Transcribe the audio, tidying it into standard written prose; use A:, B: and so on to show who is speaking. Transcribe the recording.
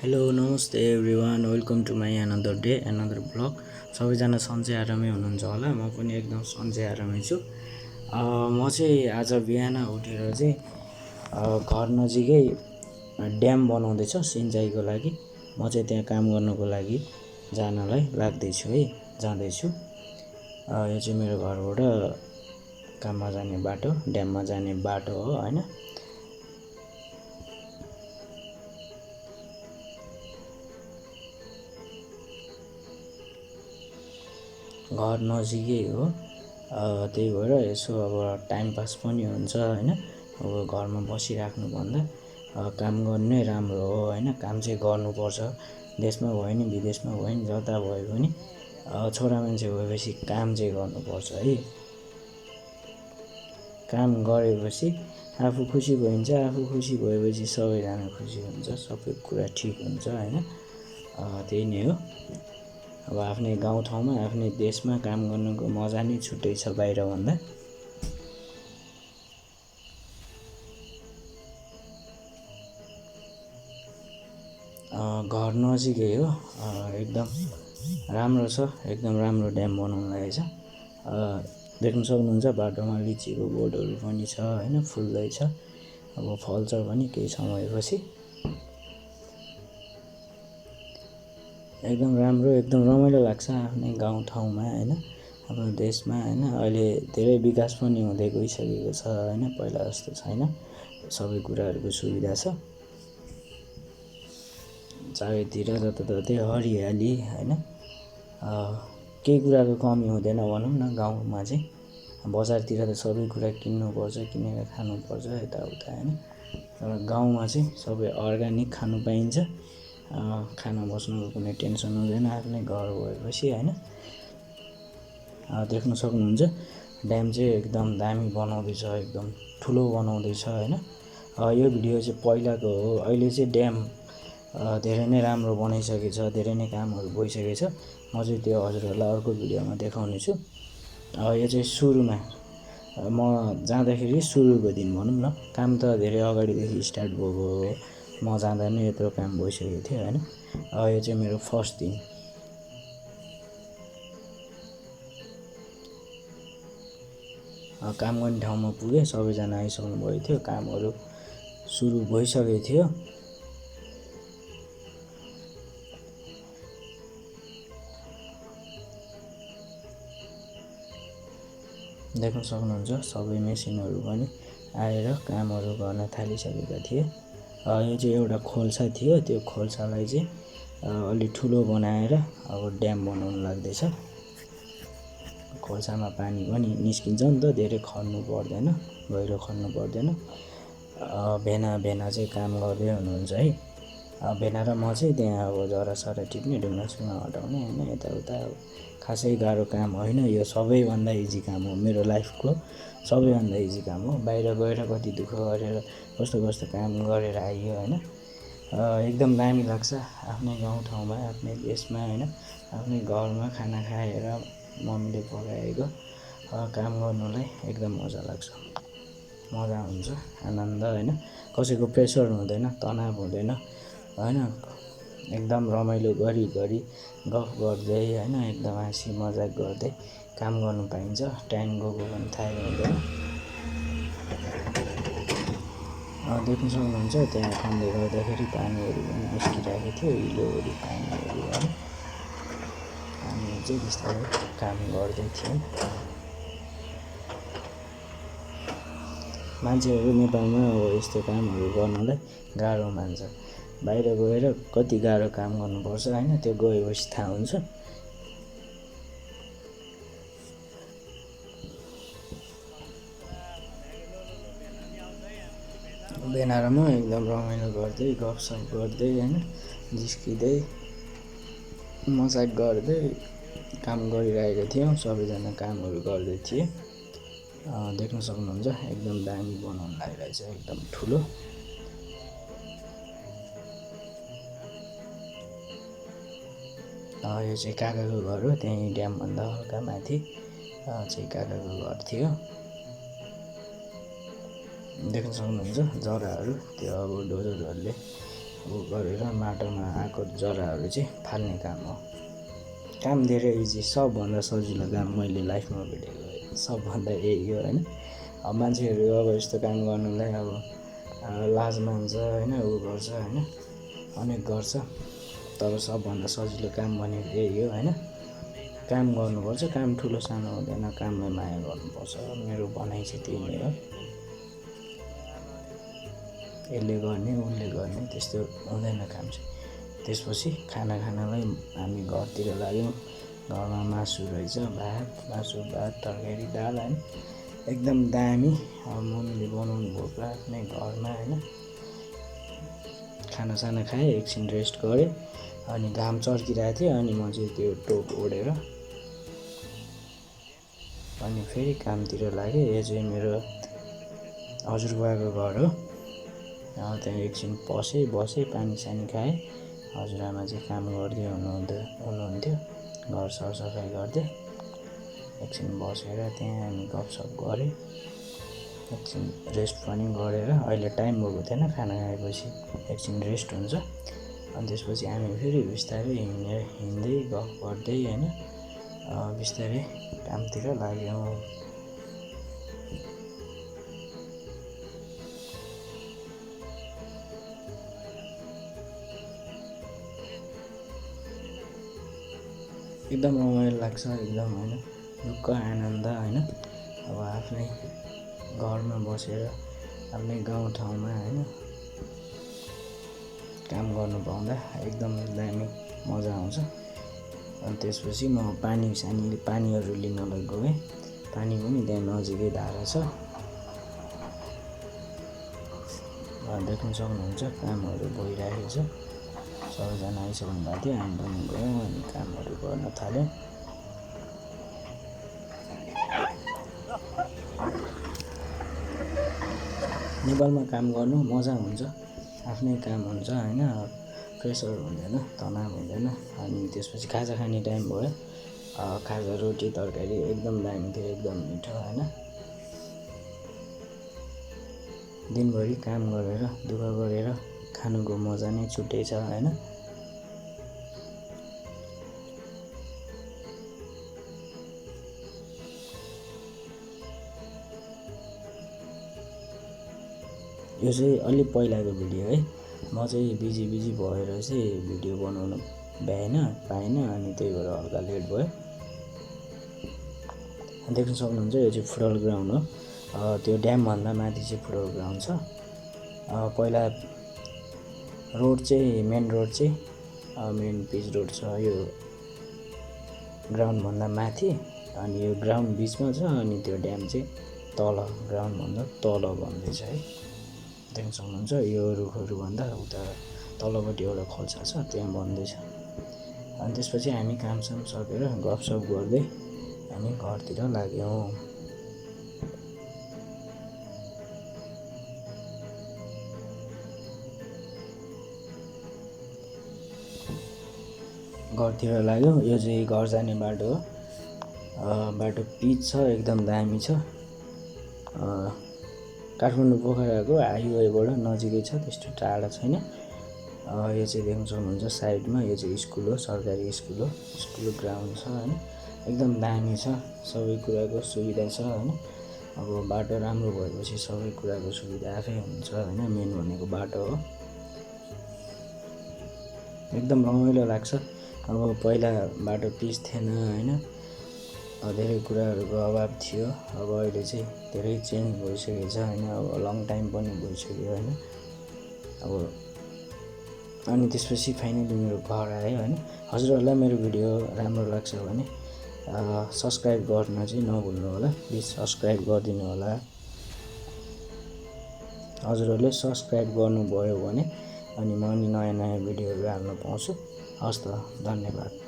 A: Hello नमस्ते everyone, welcome to my another day another blog. सबैजना सन्चै आरामै हुनुहुन्छ होला। म पनि एकदम सन्चै आरामै छु। म चाहिँ आज बिहान उठेर चाहिँ घर नजिकै ड्याम बनाउँदैछ सिँचाइको लागि। म चाहिँ त्यहाँ काम गर्नको लागि जानलाई लाग्दैछु है, जाँदैछु। यो चाहिँ मेरो घरबाट काममा जाने बाटो, ड्याममा जाने बाटो हो होइन। घर नजिकै हो, त्यही भएर यसो अब टाइम पास पनि हुन्छ होइन। अब घरमा बसिराख्नुभन्दा काम गर्नै राम्रो हो होइन। काम चाहिँ गर्नुपर्छ, देशमा भयो नि विदेशमा भयो नि जता भयो पनि छोरा मान्छे भएपछि काम चाहिँ गर्नुपर्छ है। काम गरेपछि आफू खुसी भइन्छ, आफू खुसी भएपछि सबैजना खुसी हुन्छ, सबै कुरा ठिक हुन्छ होइन। त्यही नै हो। अब आफ्नै गाउँठाउँमा आफ्नै देशमा काम गर्नुको मजा नै छुट्टै छ बाहिरभन्दा। घर नजिकै हो, एकदम राम्रो छ, एकदम राम्रो ड्याम बनाउनु लागेको छ। देख्न सक्नुहुन्छ बाटोमा लिचीको बोटहरू पनि छ होइन, फुल्दैछ। अब फल्छ पनि केही समयपछि। एकदम राम्रो, एकदम रमाइलो लाग्छ आफ्नै गाउँठाउँमा होइन, आफ्नो देशमा होइन। अहिले धेरै विकास पनि हुँदै गइसकेको छ होइन, पहिला जस्तो छैन, सबै कुराहरूको सुविधा छ। चारैतिर जताततै हरियाली होइन, केही कुराको कमी हुँदैन भनौँ न गाउँमा चाहिँ। बजारतिर त सबै कुरा किन्नुपर्छ, किनेर खानुपर्छ यताउता होइन। तर गाउँमा चाहिँ सबै अर्ग्यानिक खानु पाइन्छ, खाना बस्नुको कुनै टेन्सन हुँदैन आफ्नै घर भएपछि होइन। देख्न सक्नुहुन्छ ड्याम चाहिँ एकदम दामी बनाउँदैछ, एकदम ठुलो बनाउँदैछ होइन। यो भिडियो चाहिँ पहिलाको हो, अहिले चाहिँ ड्याम धेरै नै राम्रो बनाइसकेको छ, धेरै नै कामहरू भइसकेको छ। म चाहिँ त्यो हजुरहरूलाई अर्को भिडियोमा देखाउने छु। यो चाहिँ सुरुमा म जाँदाखेरि सुरुको दिन भनौँ न, काम त धेरै अगाडिदेखि स्टार्ट भएको हो, म जाँदा नै यत्रो काम भइसकेको थियो होइन। यो चाहिँ मेरो फर्स्ट दिन। काम गर्ने ठाउँमा पुगेँ, सबैजना आइसक्नु भएको थियो, कामहरू सुरु भइसकेको थियो। देख्न सक्नुहुन्छ सबै मेसिनहरू पनि आएर कामहरू गर्न थालिसकेका थिए। यो चाहिँ एउटा खोल्सा थियो, त्यो खोल्सालाई चाहिँ अलि ठुलो बनाएर अब ड्याम बनाउनु लाग्दैछ। खोल्सामा पानी पनि निस्किन्छ नि त, धेरै खन्नु पर्दैन, गहिरो खन्नु पर्दैन। भेना चाहिँ काम गर्दै हुनुहुन्छ है। भेना र म चाहिँ त्यहाँ अब जरासरा टिप्ने, ढुङ्गासुङ्गा हटाउने होइन, यताउता। अब खासै गाह्रो काम होइन, यो सबैभन्दा इजी काम हो, मेरो लाइफको सबैभन्दा इजी काम हो। बाहिर गएर कति दुःख गरेर कस्तो कस्तो काम गरेर आइयो होइन। एकदम दामी लाग्छ आफ्नै गाउँठाउँमा, आफ्नै देशमा होइन, आफ्नै घरमा खाना खाएर मम्मीले पकाएको काम गर्नुलाई एकदम मजा लाग्छ, मजा हुन्छ, आनन्द होइन। कसैको प्रेसर हुँदैन, तनाव हुँदैन होइन। एकदम रमाइलो गरी गफ गर्दै होइन, एकदम हाँसी मजाक गर्दै काम गर्नु पाइन्छ। टाइम गएको पनि थाहै हुँदैन। देख्न सक्नुहुन्छ त्यहाँ खन्दै गर्दाखेरि पानीहरू पनि निस्किरहेको थियो, हिलोहरू पानीहरू होइन। हामी चाहिँ बिस्तारै काम गर्दै थियौँ। मान्छेहरू नेपालमा अब यस्तो कामहरू गर्नलाई गाह्रो मान्छ, बाहिर गएर कति गाह्रो काम गर्नुपर्छ होइन, त्यो गएपछि थाहा हुन्छ। भेनारमा एकदम रमाइलो गर्दै गफसफ गर्दै होइन, जिस्किँदै मजाक गर्दै काम गरिरहेका थियौँ। सबैजना कामहरू गर्दै थिए। देख्न सक्नुहुन्छ एकदम दामी बनाउनु लागिरहेछ, एकदम ठुलो। यो चाहिँ काकाको घर हो, त्यहीँ ड्यामभन्दा हल्का माथि चाहिँ काकाको घर थियो। देख्न सक्नुहुन्छ जराहरू, त्यो अब डोजरहरूले गरेर माटोमा आएको जराहरू चाहिँ फाल्ने काम हो। काम धेरै इजी, सबभन्दा सजिलो काम मैले लाइफमा भेटेको सबभन्दा यही हो होइन। अब मान्छेहरू अब यस्तो काम गर्नुलाई अब लाज मान्छ होइन, ऊ गर्छ होइन, अनेक गर्छ। तर सबभन्दा सजिलो काम भनेको यही हो होइन। काम गर्नुपर्छ, काम ठुलो सानो हुँदैन, कामलाई माया गर्नुपर्छ। मेरो भनाइ चाहिँ त्यही नै हो। यसले गर्ने उसले गर्ने त्यस्तो हुँदैन काम चाहिँ। त्यसपछि खानालाई हामी घरतिर लाग्यौँ। घरमा मासु रहेछ, मासु भात तरकारी दाल होइन, एकदम दामी। मम्मीले बनाउनु भयो पुरा आफ्नै घरमा होइन। खानासाना खाएँ, एकछिन रेस्ट गरेँ, अनि घाम चर्किरहेको थियो, अनि म चाहिँ त्यो टोप ओढेर अनि फेरि कामतिर लागेँ। यो चाहिँ मेरो हजुरबुवाको घर हो। त्यहाँ एकछिन बसेँ, पानीसानी खाएँ। हजुरआमा चाहिँ काम गर्दै हुनुहुन्थ्यो, घर सरसफाइ गर्दै। एकछिन बसेर त्यहाँ हामी गफसफ गरेँ, एकछिन रेस्ट पनि गरेर अहिले टाइम भएको थिएन, खाना खाएपछि एकछिन रेस्ट हुन्छ। अनि त्यसपछि हामी फेरि बिस्तारै हिँड्दै गफ गर्दै होइन बिस्तारै कामतिर लाग्यौँ। एकदम रमाइलो लाग्छ, एकदम होइन, ढुक्क आनन्द होइन। अब आफ्नै घरमा बसेर आफ्नै गाउँठाउँमा होइन काम गर्नु पाउँदा एकदम दामी मजा आउँछ। अनि त्यसपछि म पानीहरू लिनलाई गएँ। पानी पनि त्यहाँ नजिकै धारा छ, देख्न सक्नुहुन्छ। कामहरू भइरहेको छ, सबैजना आइसक्नु भएको थियो, हामी पनि गयौँ अनि कामहरू गर्न थाल्यौँ। नेपालमा काम गर्नु मजा हुन्छ, आफ्नै काम हुन्छ होइन, प्रेसर हुँदैन, तनाव हुँदैन। अनि त्यसपछि खाजा खाने टाइम भयो। खाजा रोटी तरकारी एकदम दामी थियो, एकदम मिठो होइन। दिनभरि काम गरेर दुःख गरेर खानुको मजा नै छुट्टै छ होइन। यो चाहिँ अलि पहिलाको भिडियो है। म चाहिँ बिजी भएर चाहिँ भिडियो बनाउन पाएन, अनि त्यही भएर हल्का लेट भयो। देख्न सक्नुहुन्छ यो चाहिँ फुटबल ग्राउन्ड हो। त्यो ड्यामभन्दा माथि चाहिँ फुटबल ग्राउन्ड छ। पहिला मेन रोड चाहिँ मेन पिच रोड छ यो ग्राउन्डभन्दा माथि, अनि यो ग्राउन्ड बिचमा छ, अनि त्यो ड्याम चाहिँ तल, ग्राउन्डभन्दा तल बन्दैछ है। देख्न सक्नुहुन्छ यो रुखहरूभन्दा उता तलपट्टि एउटा खोल्सा छ, त्यहाँ बन्दैछ। अनि त्यसपछि हामी कामसाम सकेर गफसफ गर्दै हामी घरतिर लाग्यौँ। यो चाहिँ घर जाने बाटो हो। बाटो पिच छ, एकदम दामी छ। काठमाडौँ पोखराको हाइवेबाट नजिकै छ, त्यस्तो टाढा छैन। यो चाहिँ देख्न सक्नुहुन्छ साइडमा, यो चाहिँ स्कुल हो, सरकारी स्कुल हो। स्कुल ग्राउन्ड छ होइन, एकदम दामी छ, सबै कुराको सुविधा छ होइन। अब बाटो राम्रो भएपछि सबै कुराको सुविधा आफै हुन्छ होइन। मेन भनेको बाटो हो। एकदम रमाइलो लाग्छ। अब पहिला बाटो पिच थिएन होइन, धेरै कुराहरूको अभाव थियो। अब अहिले चाहिँ धेरै चेन्ज भइसकेको छ होइन। अब लङ टाइम पनि भइसक्यो होइन। अब अनि त्यसपछि फाइनली मेरो घर आयो होइन। हजुरहरूलाई मेरो भिडियो राम्रो लाग्छ भने सब्सक्राइब गर्न चाहिँ नभुल्नु होला, प्लिज सब्सक्राइब गरिदिनु होला। हजुरहरूले सब्सक्राइब गर्नुभयो भने अनि म नयाँ भिडियोहरू हाल्न पाउँछु। हस् त, धन्यवाद।